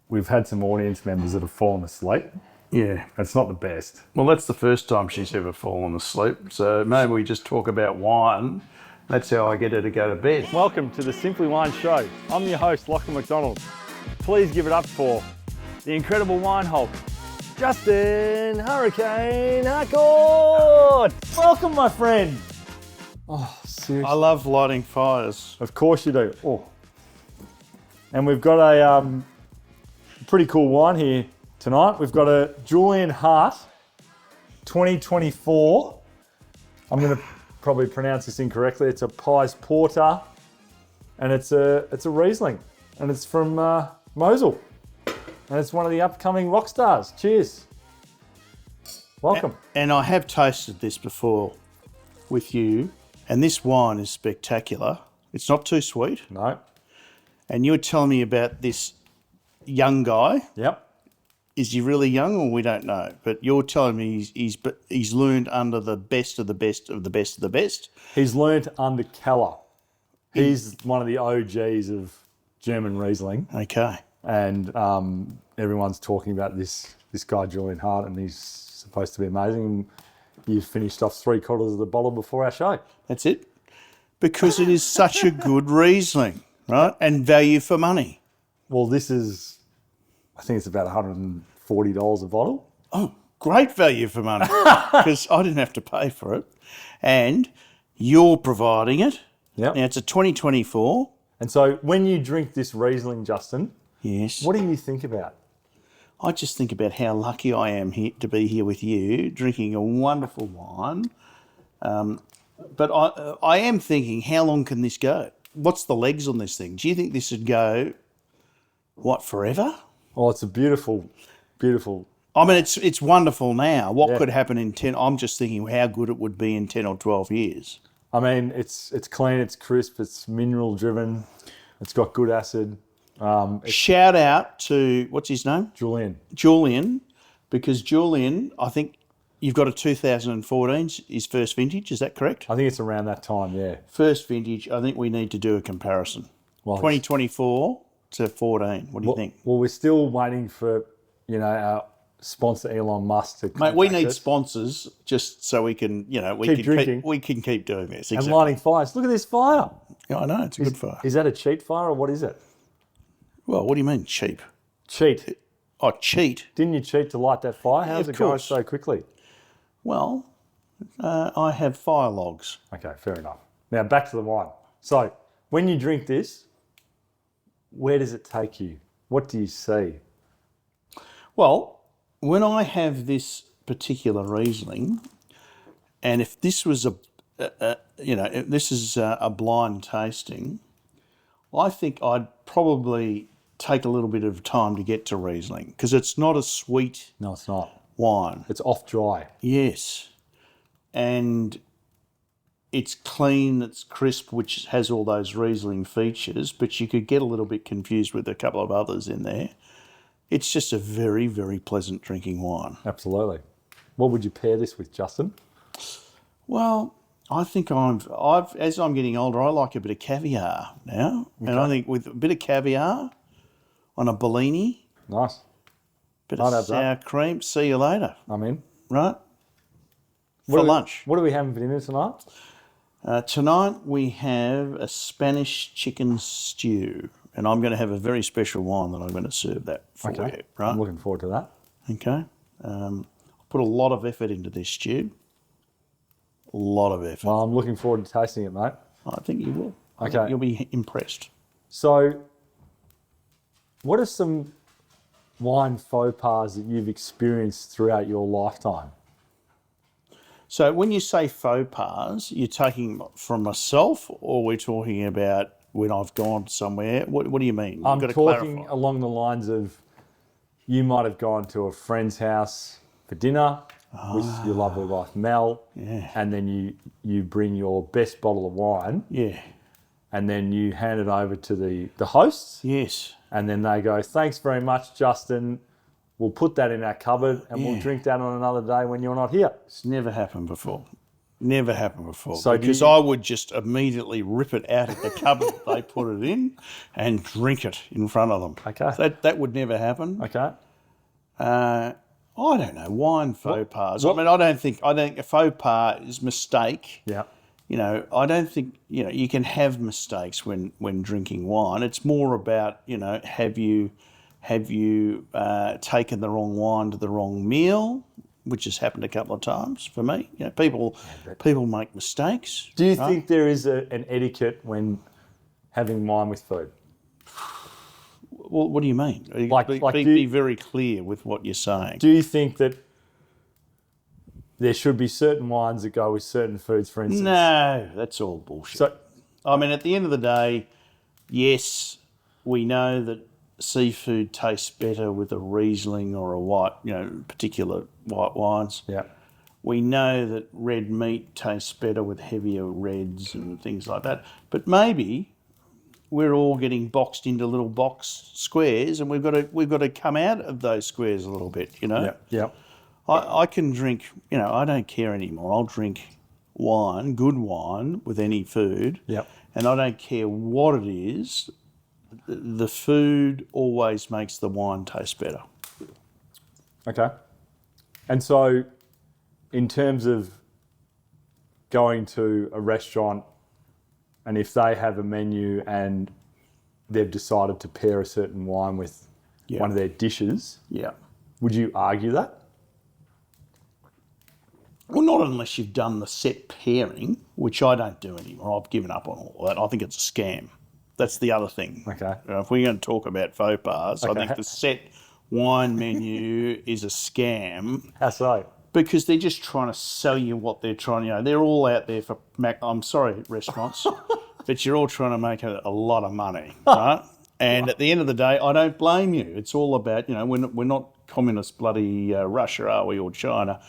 we've had some audience members that have fallen asleep. Yeah. It's not the best. Well, that's the first time she's ever fallen asleep. So maybe we just talk about wine. That's how I get her to go to bed. Welcome to the Simply Wine Show. I'm your host, Lachlan McDonald. Please give it up for the incredible wine hulk, Justin Hurricane Harcourt. Welcome, my friend. Oh, seriously. I love lighting fires. Of course you do. Oh. And we've got a pretty cool wine here tonight. We've got a Julian Hart 2024. I'm going to probably pronounce this incorrectly. It's a Pies Porter, and it's a Riesling, and it's from Mosel, and it's one of the upcoming rock stars. Cheers. Welcome. And I have tasted this before with you, and this wine is spectacular. It's not too sweet. No. And you were telling me about this young guy. Yep. Is he really young, or we don't know? But you're telling me he's learned under the best of the best of the best of the best. He's learnt under Keller. He's one of the OGs of German Riesling. Okay. And everyone's talking about this guy, Julian Hart, and he's supposed to be amazing. And you've finished off 3/4 of the bottle before our show. That's it. Because it is such a good Riesling, right? And value for money. Well, this is... I think it's about $140 a bottle. Oh, great value for money, because I didn't have to pay for it. And you're providing it. Yep. Now, it's a 2024. And so when you drink this Riesling, Justin, Yes. what do you think about? I just think about how lucky I am here to be here with you, drinking a wonderful wine. But I am thinking, how long can this go? What's the legs on this thing? Do you think this would go, forever? Oh, it's a beautiful, beautiful... I mean, it's wonderful now. What could happen in 10... I'm just thinking how good it would be in 10 or 12 years. I mean, it's clean, it's crisp, it's mineral driven, it's got good acid. Shout out to, what's his name? Julian, because Julian, I think you've got a 2014, his first vintage, is that correct? I think it's around that time, yeah. First vintage, I think we need to do a comparison. Well, 2024 to 14, what do you think? Well, we're still waiting for, our sponsor Elon Musk to Mate, we contact need us. sponsors just so we can, Keep drinking. we can keep doing this. And Exactly. lighting fires. Look at this fire. Yeah, I know, it's a good fire. Is that a cheat fire or what is it? Well, what do you mean cheap? Cheat. Oh, cheat. Didn't you cheat to light that fire? How's Of it go course. so quickly? Well, I have fire logs. Okay, fair enough. Now back to the wine. So when you drink this, where does it take you? What do you see? Well, when I have this particular Riesling, and if this was if this is a blind tasting, I think I'd probably take a little bit of time to get to Riesling because it's not a sweet No, it's not. wine. It's off dry. Yes, and it's clean, it's crisp, which has all those Riesling features, but you could get a little bit confused with a couple of others in there. It's just a very, very pleasant drinking wine. Absolutely. What would you pair this with, Justin? Well, I think as I'm getting older, I like a bit of caviar now. Okay. And I think with a bit of caviar on a Bellini, Nice. bit I'd of have that. sour cream, see you later, I'm in. right? For lunch. What are we having for dinner tonight? Tonight we have a Spanish chicken stew, and I'm going to have a very special wine that I'm going to serve that for you, right? I'm looking forward to that. Okay. I put a lot of effort into this stew. A lot of effort. Well, I'm looking forward to tasting it, mate. I think you will. I Okay. think you'll be impressed. So, what are some wine faux pas that you've experienced throughout your lifetime? So when you say faux pas, you're taking from myself, or we're talking about when I've gone somewhere? What do you mean? You've I'm got to talking clarify. along the lines of you might have gone to a friend's house for dinner with your lovely wife Mel, Yeah. and then you bring your best bottle of wine, Yeah. and then you hand it over to the hosts, Yes. and then they go, "Thanks very much, Justin. We'll put that in our cupboard, and we'll Yeah. drink that on another day when you're not here." It's never happened before. Never happened before. So because I would just immediately rip it out of the cupboard that they put it in and drink it in front of them. Okay. That would never happen. Okay. I don't know, wine faux pas. what- I don't think a faux pas is mistake. Yeah. I don't think, you can have mistakes when drinking wine. It's more about, have you taken the wrong wine to the wrong meal, which has happened a couple of times for me. People make mistakes. Do you right? think there is an etiquette when having wine with food? Well, what do you mean? Be very clear with what you're saying. Do you think that there should be certain wines that go with certain foods, for instance? No, that's all bullshit. So, at the end of the day, yes, we know that seafood tastes better with a Riesling or a white, particular white wines. yeah. We know that red meat tastes better with heavier reds and things like that. But maybe we're all getting boxed into little box squares, and we've got to come out of those squares a little bit. Yeah. Yeah. I can drink. I don't care anymore. I'll drink wine, good wine, with any food. Yep. And I don't care what it is. The food always makes the wine taste better. Okay. And so, in terms of going to a restaurant, and if they have a menu and they've decided to pair a certain wine with one of their dishes, Yeah. would you argue that? Well, not unless you've done the set pairing, which I don't do anymore. I've given up on all that. I think it's a scam. That's the other thing. Okay. If we're going to talk about faux pas, I Okay. think the set wine menu is a scam How so? because they're just trying to sell you what they're trying. They're all out there for. I'm sorry, restaurants, but you're all trying to make a lot of money, right? And at the end of the day, I don't blame you. It's all about we're not communist bloody Russia, are we, or China?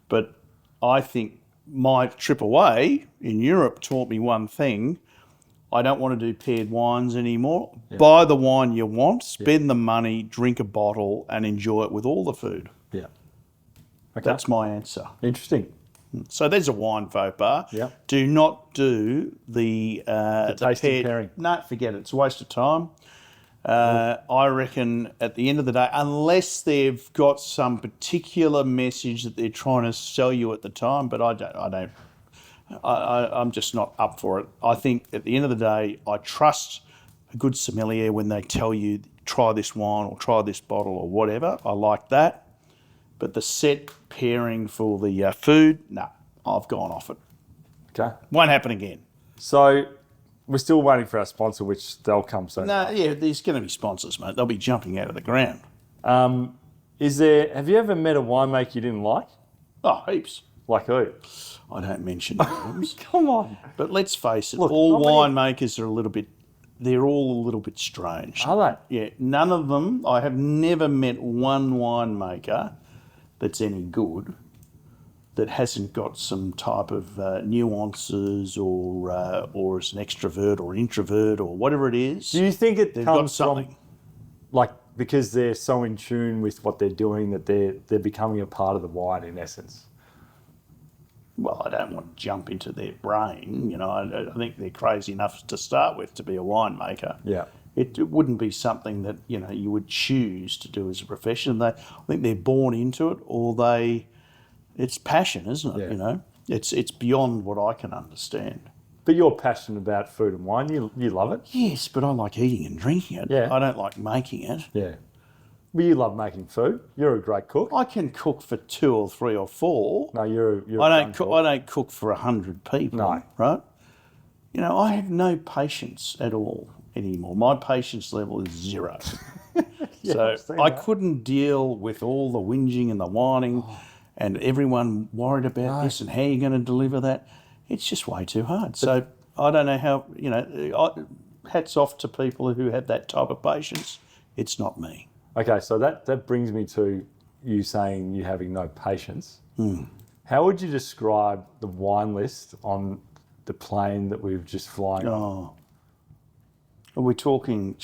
But I think my trip away in Europe taught me one thing. I don't want to do paired wines anymore. Yeah. Buy the wine you want, spend the money, drink a bottle, and enjoy it with all the food. Yeah. Okay. That's my answer. Interesting. So there's a wine faux pas. Yeah. Do not do the tasting pairing. No, forget it. It's a waste of time. I reckon at the end of the day, unless they've got some particular message that they're trying to sell you at the time, but I'm just not up for it. I think at the end of the day, I trust a good sommelier when they tell you, try this wine or try this bottle or whatever. I like that. But the set pairing for the food, no, I've gone off it. Okay. Won't happen again. So we're still waiting for our sponsor, which they'll come soon. No, yeah, there's going to be sponsors, mate. They'll be jumping out of the ground. Have you ever met a winemaker you didn't like? Oh, heaps. Like who? I don't mention names. Come on. But let's face it, Look, all not many- winemakers are they're all a little bit strange. Are they? Yeah, none of them, I have never met one winemaker that's any good that hasn't got some type of nuances or is an extrovert or introvert or whatever it is. Do you think it They've got comes something. from, like, because they're so in tune with what they're doing that they're becoming a part of the wine in essence? Well, I don't want to jump into their brain. I think they're crazy enough to start with to be a winemaker. Yeah. It wouldn't be something that you would choose to do as a profession. I think they're born into it, or it's passion, isn't it? Yeah. It's beyond what I can understand. But you're passionate about food and wine. You love it. Yes, but I like eating and drinking it. Yeah. I don't like making it. Yeah. Well, you love making food. You're a great cook. I can cook for 2 or 3 or 4. No, you're. I don't cook for 100 people. No. Right? I have no patience at all anymore. My patience level is 0. Yeah, so I couldn't deal with all the whinging and the whining and everyone worried about this and how you're going to deliver that. It's just way too hard. So I don't know how, hats off to people who have that type of patience. It's not me. Okay, so that brings me to you saying you having no patience. How would you describe the wine list on the plane that we've just flown on? Oh. Are we talking...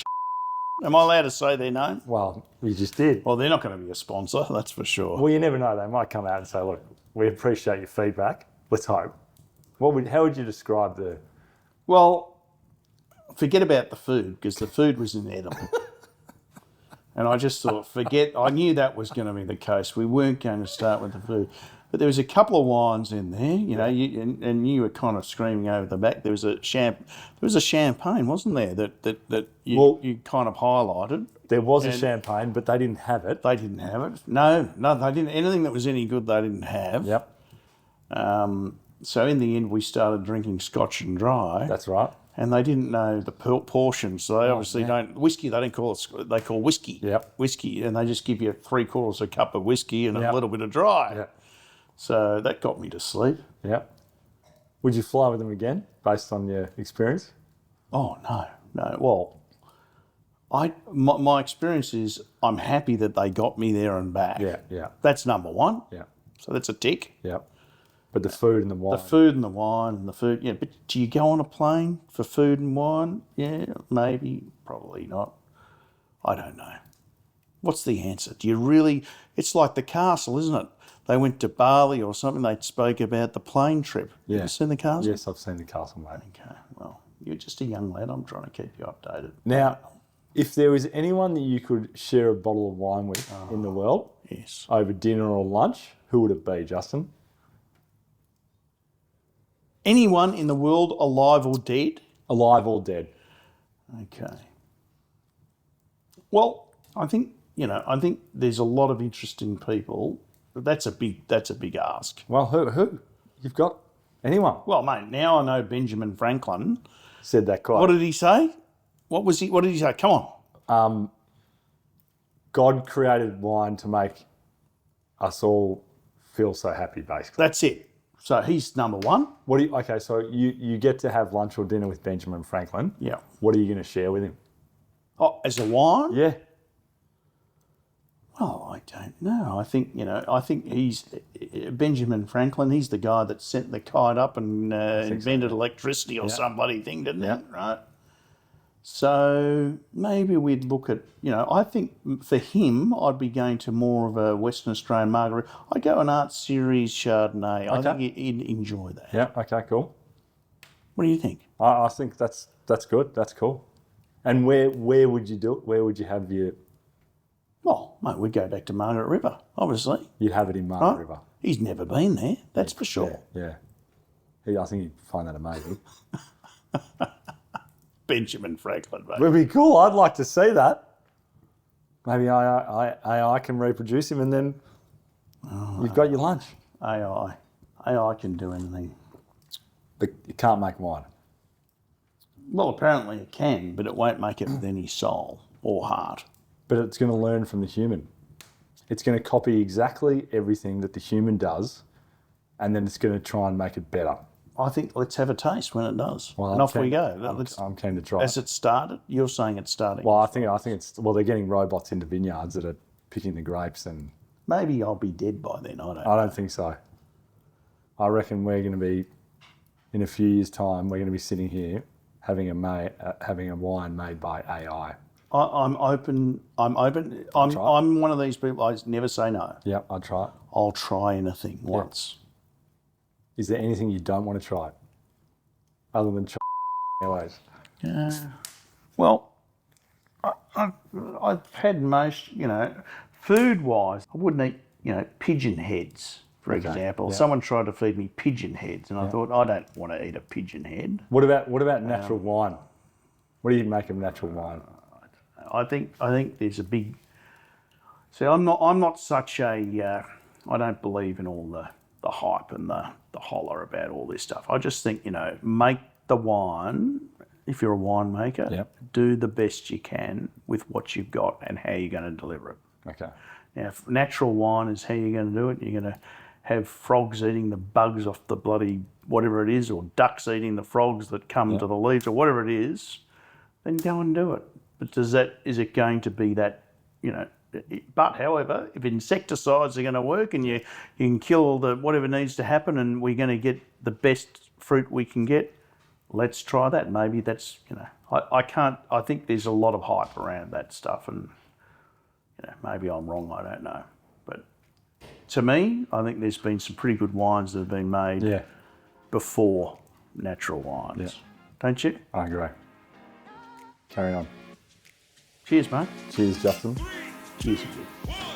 Am I allowed to say their name? Well, you just did. Well, they're not going to be a sponsor, that's for sure. Well, you never know. They might come out and say, look, we appreciate your feedback. Let's hope. How would you describe the? Well, forget about the food because the food was inedible. And I just thought, I knew that was going to be the case. We weren't going to start with the food. But there was a couple of wines in there, and you were kind of screaming over the back. There was a champagne, wasn't there, that you kind of highlighted. There was a champagne, but they didn't have it. They didn't have it. No, they didn't. Anything that was any good, they didn't have. Yep. So in the end, we started drinking Scotch and dry. That's right. And they didn't know the portions, so they obviously don't. Whiskey, they don't call it. They call whiskey. Yep. Whiskey, and they just give you 3/4 a cup of whiskey and a little bit of dry. Yep. So that got me to sleep. Yep. Would you fly with them again, based on your experience? Oh no. Well, my experience is I'm happy that they got me there and back. Yeah. That's number one. Yeah. So that's a tick. Yep. But the food and the wine. The food and the wine and the food. Yeah, but do you go on a plane for food and wine? Yeah, maybe, probably not. I don't know. What's the answer? Do you really? It's like the castle, isn't it? They went to Bali or something. They spoke about the plane trip. Yeah. Have you seen the castle? Yes, I've seen the castle, mate. Okay. Well, you're just a young lad. I'm trying to keep you updated. Now, if there was anyone that you could share a bottle of wine with in the world, yes, over dinner or lunch, who would it be, Justin? Anyone in the world, alive or dead? Alive or dead. Okay. Well, I think there's a lot of interesting people. That's a big ask. Well, who? You've got anyone? Well, mate, now I know Benjamin Franklin said that quote. What did he say? What did he say? Come on. God created wine to make us all feel so happy, basically. That's it. So he's number one. Okay, so you get to have lunch or dinner with Benjamin Franklin. Yeah. What are you going to share with him? Oh, as a wine? Yeah. Well, I don't know. I think he's Benjamin Franklin. He's the guy that sent the kite up and invented electricity or some bloody thing, didn't he? Right. So maybe we'd look at, I think for him, I'd be going to more of a Western Australian Margaret. I'd go an Art Series Chardonnay. I think he'd enjoy that. Yeah, okay, cool. What do you think? I think that's good. That's cool. And where would you do it? Where would you have your... Well, mate, we'd go back to Margaret River, obviously. You'd have it in Margaret River. He's never been there, that's for sure. Yeah. I think he'd find that amazing. Benjamin Franklin, mate. It would be cool. I'd like to see that. Maybe AI can reproduce him and then you've got your lunch. AI can do anything. But you can't make wine. Well, apparently it can, but it won't make it with any soul or heart. But it's going to learn from the human. It's going to copy exactly everything that the human does, and then it's going to try and make it better. I think let's have a taste when it does. Well, and off we go. I'm keen to try. Has it started? You're saying it's starting. Well, I think it's. Well, they're getting robots into vineyards that are picking the grapes, and maybe I'll be dead by then. I don't think so. I reckon we're going to be, in a few years' time, we're going to be sitting here having a wine made by AI. I'm open. I'm one of these people. I never say no. Yeah, I'd try it. I'll try anything once. Is there anything you don't want to try, other than airways? Well, I've had most. Food-wise, I wouldn't eat. Pigeon heads, for example. Yeah. Someone tried to feed me pigeon heads, and I thought I don't want to eat a pigeon head. What about natural wine? What do you make of natural wine? I think there's a big. See, I'm not such a. I don't believe in all the hype and the holler about all this stuff. I just think make the wine. If you're a winemaker, do the best you can with what you've got and how you're going to deliver it. Okay. Now, if natural wine is how you're going to do it, you're going to have frogs eating the bugs off the bloody whatever it is, or ducks eating the frogs that come to the leaves, or whatever it is, then go and do it. But is it going to be that, but however, if insecticides are going to work and you can kill all the whatever needs to happen and we're going to get the best fruit we can get, let's try that. Maybe that's, I think there's a lot of hype around that stuff and, maybe I'm wrong, I don't know. But to me, I think there's been some pretty good wines that have been made before natural wines. Don't you? I agree. Carry on. Cheers, mate. Cheers, Justin. Cheers again.